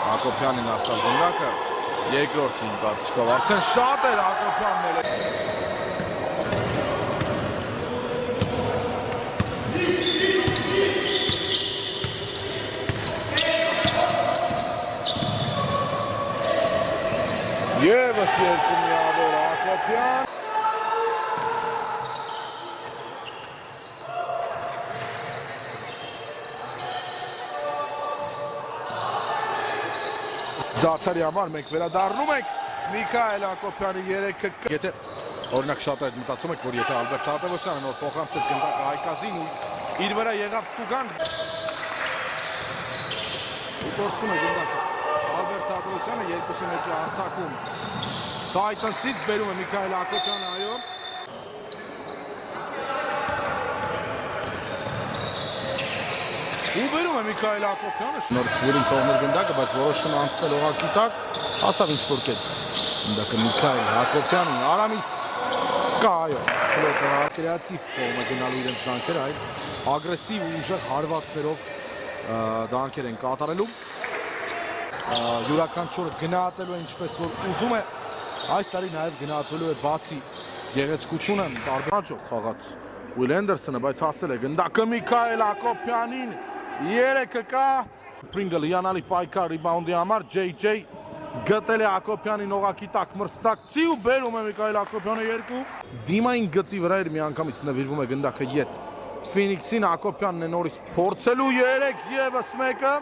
Հակոբյանին ասալ գնդակը երկրորդին կարծիքով արդեն շատ էր Հակոբյանն էլ Եվս երկու միավոր Հակոբյան Դացարի համար մենք վերադառնում ենք Միքայել Հակոբյանի 3-ը Եթե օրինակ շատ այդ մտածում եք, որ եթե Ալբերտ Թադևոսյանը նոր փոխանցեց գնդակը Հայկազին ու իր վրա եղավ Տուգան ու կորսում է գնդակը Ալբերտ Թադևոսյանը 2-1-ի արձակում Թայթանսից բերում է Միքայել Հակոբյանը, այո ու բերում է Միքայել Հակոբյանը նորից վուրին թողներ գնդակը, բայց որոշում անցնել օղակի տակ ասավ ինչ-որ կետ գնդակը Միքայել Հակոբյանին Արամիս կա, այո կրեատիվ կողմ է գնալու իրենց դանքերը, այլ ագրեսիվ ու ուժեղ հարվածներով դանքեր են կատարելու յուրաքանչյուրը գնահատելու է ինչպես որ ուզում է այս տարի նաև գնահատվելու է բացի գեղեցկությունը տարբերաճով խաղաց Ուիլ Էնդերսոնը, բայց հասել է գնդակը Միքայել Հակոբյանին 3-ը կա Պրինգլը հիանալի պայքար ռիբաունդի համար JJ գտել է Հակոբյանին օղակի տակ մրցակցի ու բերում է Միքայել Հակոբյանը 2 դիմային գծի վրա էր միանգամից նվիրվում է գնդակը ետ Ֆինիքսին Հակոբյանն է նորից փորձելու 3 ևս մեկը